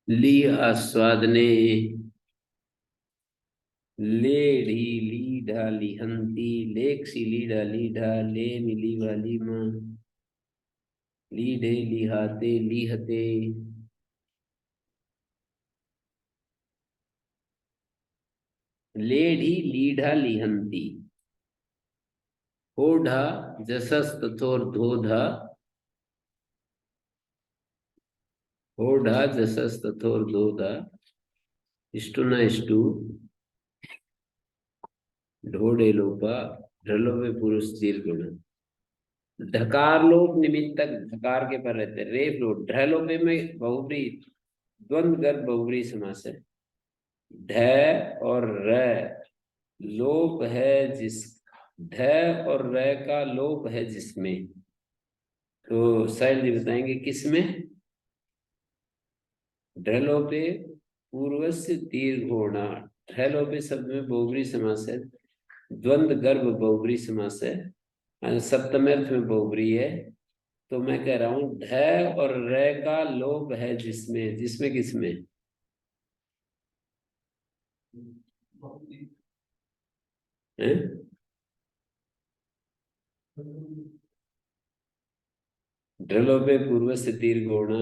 ली आस्वादने, लेढ़ी लीढ़ा लिहंती, लेक्सी लीढ़ा लीढ़ा, ले मिली वाली माँ, लीढ़े लिहाते लिहते, लेढ़ी लीढ़ा लिहंती, होढ़ा जसस तथोर धोधा, होढ़ा जसस तथोर धोधा, इष्टु न इष्टु, ढोड़े लोपा, ढलोपे पुरुष दीर्घ, ढकार लोप निमित्तक ढकार के पर रहते, रेफ लोप, ढलोपे में बहुब्री द्वंद गर्भ बहुब्री समास है। ढ और र लोप है जिस, ढ और र का लोप है जिसमें, तो साहिल जी बताएंगे किसमें? ढलोपे पूर्वस्य दीर्घोणा, ढलोपे शब्द में बहुब्री समास है, द्वंद गर्भ बहुब्री समास है, सप्तम्यर्थ में बहुब्री है। तो मैं कह रहा हूं ढ और र का लोप है जिसमें, जिसमें किसमें? हैं? ढलोपे पूर्व से दीर्घोणा,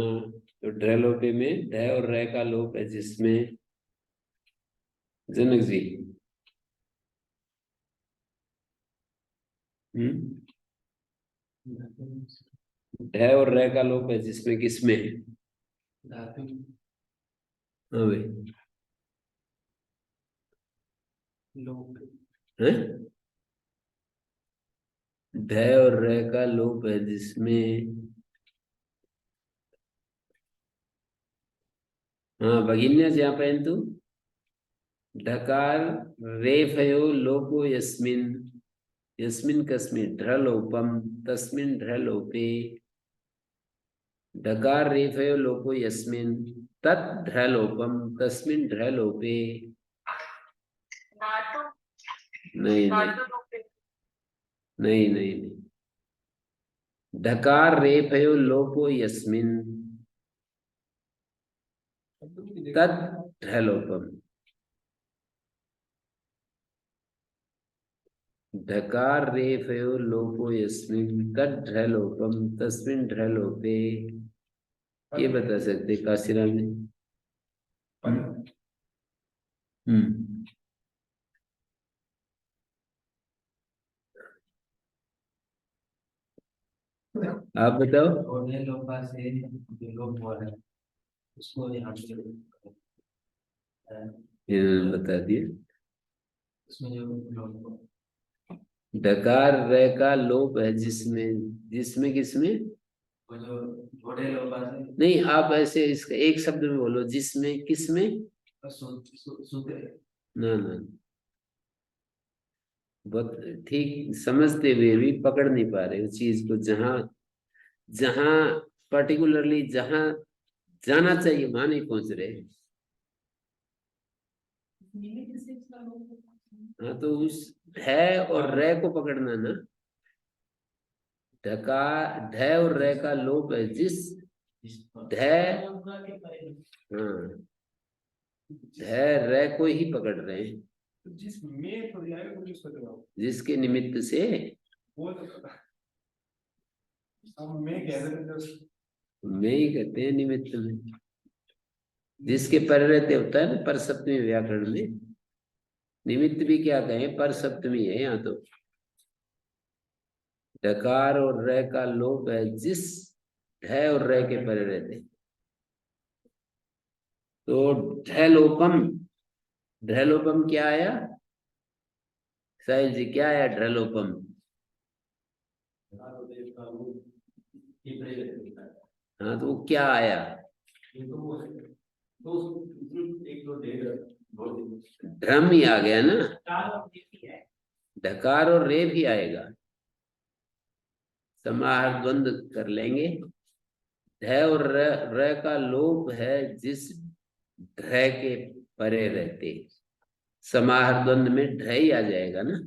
तो ढलोपे में ढ और र का लोप है जिसमें, जनक जी। ढ और र का लोप है जिसमें किसमें? हाँ भाई, हैं? ढ और र का लोप है जिसमें, हाँ भगिन्या जहाँ पहन तू, ढकार रेफयो लोपो यस्मिन, यस्मिन कस्मिन ढलोपम, तस्मिन ढलोपे, ढकार रेफयो लोपो यस्मिन, तत् ढलोपम, तस्मिन ढलोपे। नहीं नहीं नहीं नहीं नहीं, ढकार रेफयो लोपो यस्मिन, तत् ढलोपम, ढकार रेफयो लोपो यस्मिन तत् ढलोपम, तस्मिन ढलोपे। ये बता सकते काशीराम जी? हम्म, आप बताओ। इन्होंने बता दिए, डकार रे का लोप है जिसमें, जिसमें किसमें? नहीं, आप ऐसे इसका एक शब्द में बोलो, जिसमें किसमें? ना ना, बहुत ठीक समझते हुए भी पकड़ नहीं पा रहे उस चीज को, जहां जहां पर्टिकुलरली जहां जाना चाहिए वहां नहीं पहुंच रहे। हाँ तो उस है और रे को पकड़ना ना, ढका, ढ और रे का लोप है जिस, ढ, हाँ, ढ रे को ही पकड़ रहे हैं, जिसके निमित्त से, मैं ही कहते हैं निमित्त में, जिसके पर रहते होता है ना पर सप्तमी व्याकरण में, निमित्त भी क्या कहें, पर सप्तमी है यहाँ तो। डकार और रे का लोप है जिस, ढ और रे के परे रहते, तो ढलोपम, ढलोपम क्या आया साहिल जी, क्या आया ढलोपम? हाँ तो वो क्या आया? ड्रम ही आ गया ना, ढकार और रे भी आएगा, समाहार द्वंद कर लेंगे। ढ और र का लोप है जिस ढ के परे रहते, समाहार द्वंद में ढ ही आ जाएगा ना।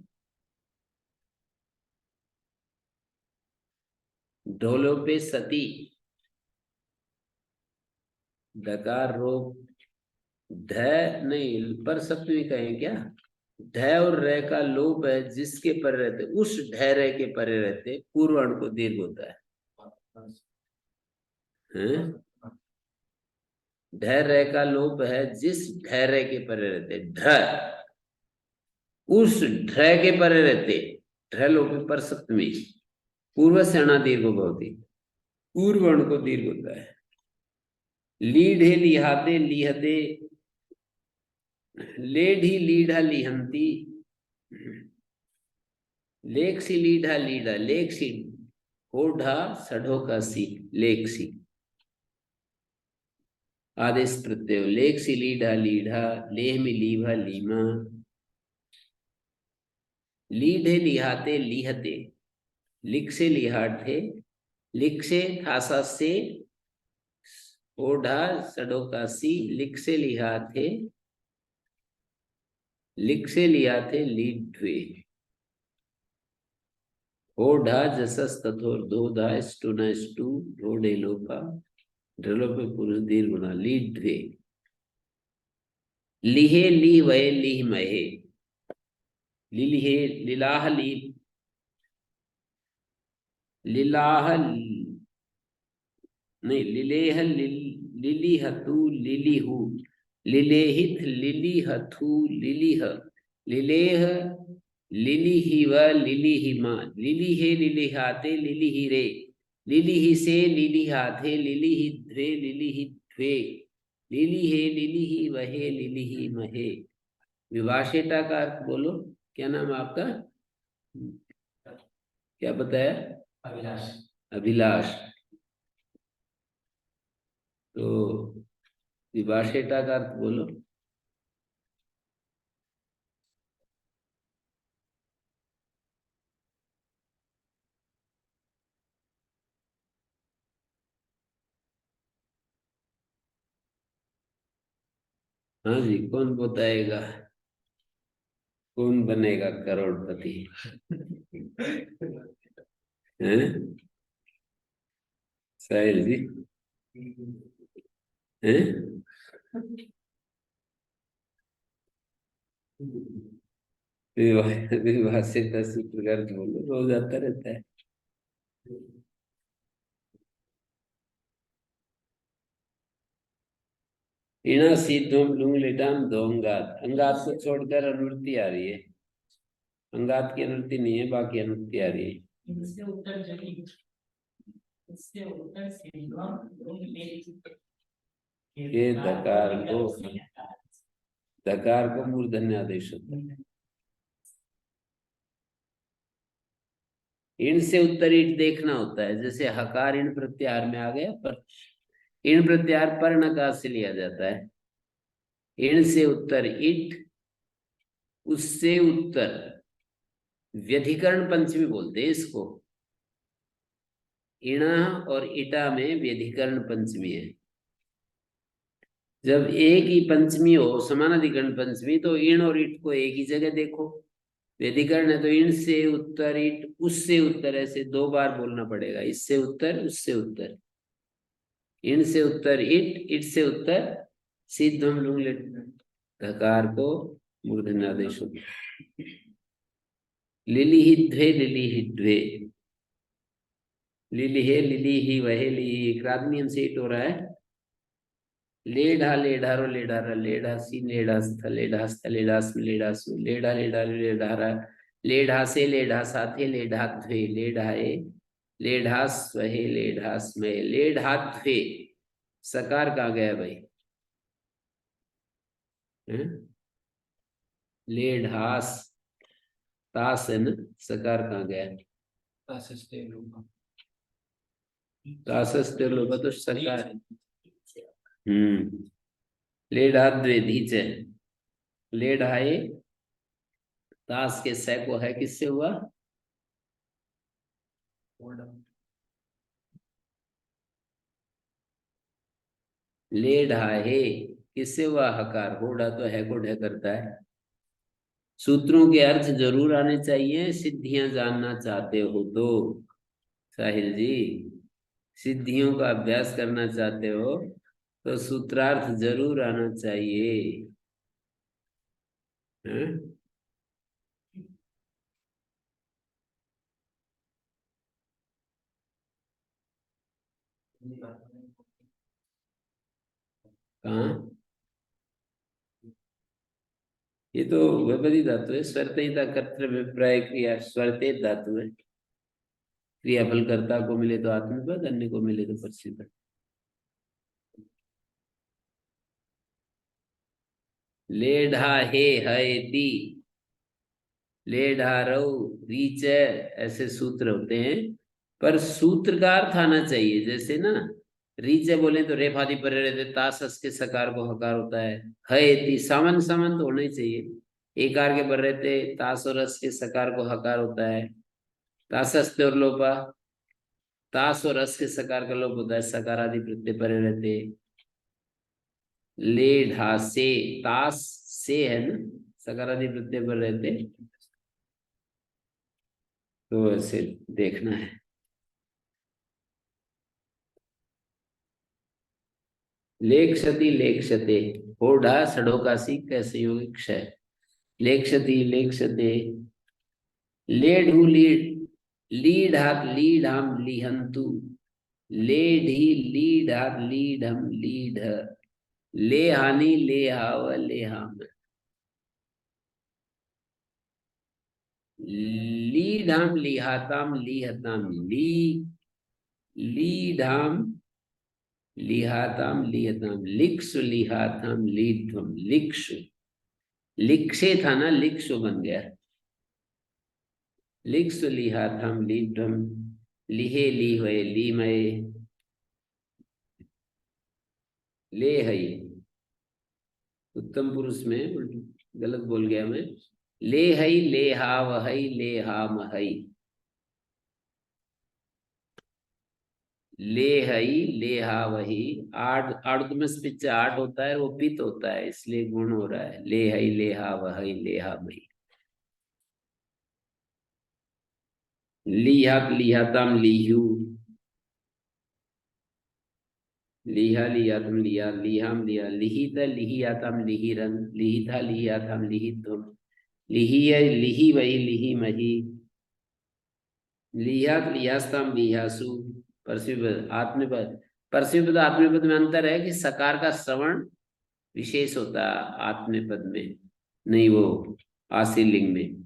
ढोलों पे सती, डकार रोप, ढ नहीं पर सप्तमी कहें क्या। ढ और रे का लोप है जिसके परे रहते, उस ढ रे के परे रहते पूर्वर्ण को दीर्घ होता है। ढ रे का लोप है जिस ढ रे के परे रहते, ढ उस ढ के परे रहते, ढ लोपे पर सप्तमी, पूर्व सेना दीर्घ भवती, पूर्वर्ण को दीर्घ होता है। लीढ़े लिहाते लिहते, लेढ़ी लीढ़ा लिहंती, लेक्सी लीढ़ा लीढ़ा, लेक्सी होढ़ा सढ़ो का सी, लेक्सी आदेश प्रत्यय, लेक्सी लीढ़ा लीढ़ा, लेह में लीभा लीमा, लीढ़े लिहाते लिहते, लिख से लिहाटे, लिख से थासा से, ओढ़ा सड़ो का सी, लिख से लिहाते, लिख से लिया थे लीढ़े, ओढ़ा जसस तथोर धोधा स्टूना स्टू, ढोडे लोपा, ढलो पे पुरुष दीर्घ गुना, लीढ़े, लिहे ली वहे लीह महे, लिलिहे लिलाह ली, लिलाह नहीं लिलेह लिलिहतु लिलिहु, लिलेहित लिलिहथु लिलिह, लिलेह लिलिहिव लिलिहिमा, लिलिहे लिलिहाते लिलिहिरे, लिलिहिसे लिलिहाथे लिलिहिध्वे लिलिहिध्वे, लिलिहे लिलिहिवहे लिलिहिमहे। विभाषेटा का अर्थ बोलो, क्या नाम है आपका, क्या बताया। अभिलाष। अभिलाष। तो विभाषेटा का अर्थ बोलो। हाँ जी, कौन बताएगा, कौन बनेगा करोड़पति। हैं साहिल जी, हैं विवाह से 10 प्रकार के बोलो, रोज आता रहता है। इणा सीधम लुंग लिटाम दो अंगात, अंगात को छोड़कर अनुवृत्ति आ रही है, अंगात की अनुवृत्ति नहीं है, बाकी अनुवृत्ति आ रही है। इससे उत्तर जगी, इससे उत्तर ये धकार को मूर्धन्य आदेश होता है। इण से उत्तर ईट देखना होता है, जैसे हकार इण प्रत्याहार में आ गया, पर इण प्रत्याहार पर नकार से लिया जाता है। इण से उत्तर इट, उससे उत्तर व्यधिकरण पंचमी बोलते हैं इसको, इणा और इटा में व्यधिकरण पंचमी है। जब एक ही पंचमी हो, समानाधिकरण पंचमी, तो इण और इट को एक ही जगह देखो। व्यधिकरण है तो इण से उत्तर इट, उससे उत्तर, ऐसे 2 बार बोलना पड़ेगा, इससे उत्तर उससे उत्तर। इण से उत्तर इट, इट से उत्तर सीधम लुंग लिट, धकार को मूर्धन्यादेश होता है। लिलिहिध्वे लिलिहिध्वे, लिलिहे लिलिहि वहे लिहि, क्रादनियम से इट हो रहा है। लेढ़ा लेढ़ारो लेढ़ारा, लेढ़ा सी लेढ़ा स्थ, लेढ़ा स्थ लेढ़ा स्म लेढ़ा सु, लेढ़ा लेढ़ा लेढ़ारा, लेढ़ा से लेढ़ा साथे, लेढ़ा ध्वे लेढ़ाए, लेढ़ा स्वहे लेढ़ा स्मय, लेढ़ा ध्वे। सकार कहाँ गया भाई, लेढ़ास, तास है ना, सकार कहाँ गया, तासस्ते लोग तो सकार। लेढ़ा द्वे धीचे, लेढ़ाए, तास के से को है किससे हुआ, लेढ़ाए किससे हुआ? हकार। होड़ा तो है को ढह करता है। सूत्रों के अर्थ जरूर आने चाहिए, सिद्धियां जानना चाहते हो तो। साहिल जी, सिद्धियों का अभ्यास करना चाहते हो तो सूत्रार्थ जरूर आना चाहिए। हैं? कहाँ? ये तो विपरीत धातु है। स्वरतेता कर्तव्य विप्राय क्रिया स्वरते धातु है। क्रियाफल कर्ता को मिले तो आत्मपद, अन्य को मिले तो परसिपद। लेढ़ा हे है ती, लेढ़ा रऊ रीच ऐसे सूत्र होते हैं। पर सूत्र का अर्थ आना चाहिए। जैसे ना, रीचे बोले तो रेफ आदि पर रहते, तासस के सकार को हकार होता है ती सामन सामन तो होना ही चाहिए। एकार के पर रहते तास और रस के सकार को हकार होता है। तासस और लोपा, तास और रस के सकार का लोप होता है, सकार आदि प्रत्यय परे रहते। ले ढा से, तास से है ना, सकार आदि प्रत्यय पर रहते। तो ऐसे देखना है। लेक्षति लेक्षते, होढ़ा सड़ोकासी कैसे योगिक क्षय। लेक्षति लेक्षते, लेढ़ू लीड, लीढ़ात लीढ़ाम लिहंतु, लेढ़ी लीढ़ात लीढ़म लीढ़, लेहानी लेहाव लेहाम, लीढ़ाम लिहाताम लिहताम ली, लीढ़ाम लिहाताम लिहताम, लिक्सु लिहाताम लीध्वम लिक्सु। लिक्से था ना, लिक्सु बन गया। लिक्सु लिहाताम लीध्वम, लिहे ली हुए ली मये, ले हई। उत्तम पुरुष में गलत बोल गया मैं। ले हई ले हाव हई ले हाम हई, ले हई ले हाव ही। आठ आठ में पिच आठ होता है, वो पित होता है इसलिए गुण हो रहा है। ले हई ले हाव हई ले हाम हई। लिहात लिहाताम लिहू, लिहा लियातम लिया लिहाम लिया, लिहित लिहियाताम लिहिरन, लिहिता लिहियाताम लिहितुम, लिहिय लिहि वही लिहि मही, लिहात लिहास्ताम लिहासु। परसिवद आत्मपद, परसिवद आत्मपद में अंतर है कि सकार का श्रवण विशेष होता है आत्मपद में, नहीं वो आशीर लिंग में।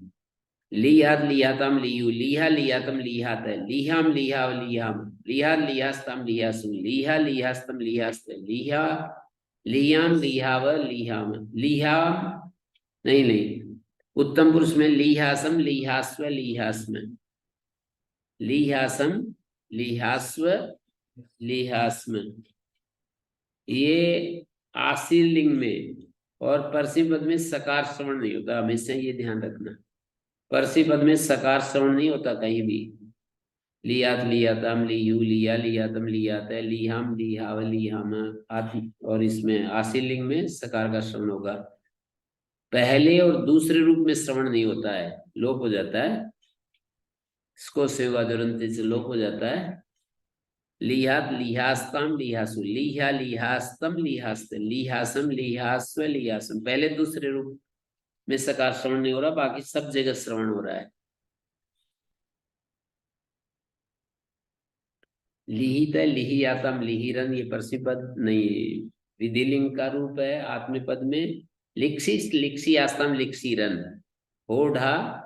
लिहात लिहातम लियु, लिहा लिहातम लिहात है, लिहाम लिहाव लिहाम, लिहा लिहास्तम लिहासु, लिहा लिहास्तम लिहास्त, लिहा लिहाम लिहाव लिहाम, लिहाम नहीं नहीं। उत्तम पुरुष में लिहासम लिहास्व लिहास्म, लिहासम लिहास्व लिहास्म, ये आशीर लिंग में। और परसी पद में सकार श्रवण नहीं होता, हमेशा ये ध्यान रखना। परसी पद में सकार श्रवण नहीं होता कहीं भी। लियात लियातम लियू लिया लियातम लियात है, लिहाम लिहाव लिहाम आदि। और इसमें आशीर लिंग में सकार का श्रवण होगा। पहले और दूसरे रूप में श्रवण नहीं होता है, लोप हो जाता है। इसको सेवा दुरंत से लोप हो जाता है। लिहात लिहास्तम लिहासु, लिहा लिहास्तम लिहास्त, लिहासम लिहास्व लिहासम। पहले दूसरे रूप में सकार श्रवण नहीं हो रहा, बाकी सब जगह श्रवण हो रहा है। लिहित है लिहियातम लिहिरन, ये परसिपद नहीं, विधिलिंग का रूप है आत्मपद में। लिक्सिस लिक्सियास्तम लिक्सीरन, होढ़ा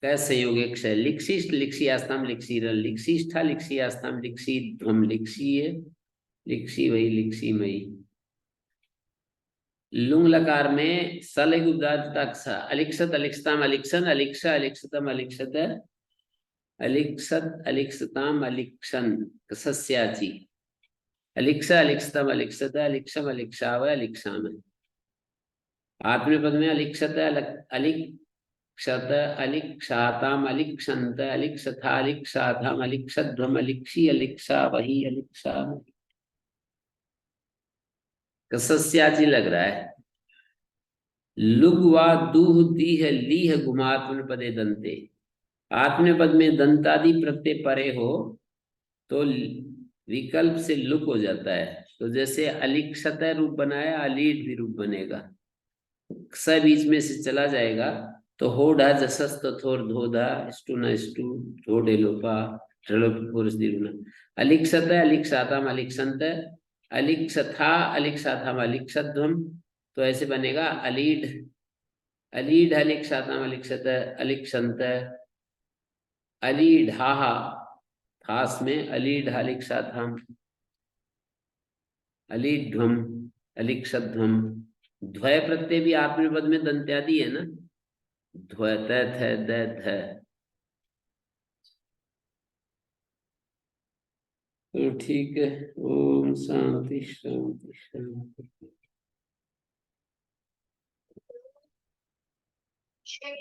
संयोग एक है। लिक्सिस्ट लिक्सियास्तम लिक्सीरन, लिक्सिष्ठा लिक्सियास्तम लिक्सीध्वम, लिक्सी है लिक्सी वही लिक्सी मई। लुंग लकार में सलिग उदात्त अलिक्षत अलिक्षताम अलिक्षन, अलिक्षा अलिक्षतम अलिक्षत, अलिक्षत अलिक्षताम अलिक्षन सस्याची, अलिक्षा अलिक्षतम अलिक्षत अलिक्षम अलिक्षाव अलिक्षाम। आत्मपद में अलिक्षत अलिक्षत अलिक्षाताम अलिक्षंत अलिक्षथा अलिक्षाथाम अलिक्षध्वम अलिक्षी अलिक्षा वही अलिक्षा। कसस्याची लग रहा है। लुग्वा दूह दीह लीह गुमात्मपदे दंते। आत्मनेपद में दंतादि प्रत्यय परे हो तो विकल्प से लुक हो जाता है। तो जैसे अलिक्षत रूप बनाया, अलीड भी रूप बनेगा। स बीच में से चला जाएगा तो हो ढा जसस थोर धोधा स्टू न स्टू ढोडे लोपा पुरुष दीर्घ। अलिक्षत अलिक्षाताम अलिक्षंत, अलिक्षथा अलिक्षाथाम अलिक्षध्वम। तो ऐसे बनेगा अलीड अलीड अलिक्षाताम अलिक्षत अलिक्षंत, अलीढ़ा थास में अलीढ़ अलिक्षाथाम अलीध्वम अलिक्षध्वम। ध्वय प्रत्यय भी आत्मनिपद में दंत्यादि है ना, ध्वय त थ द ध। तो ठीक है। ओम शांति शांति शांति। श्री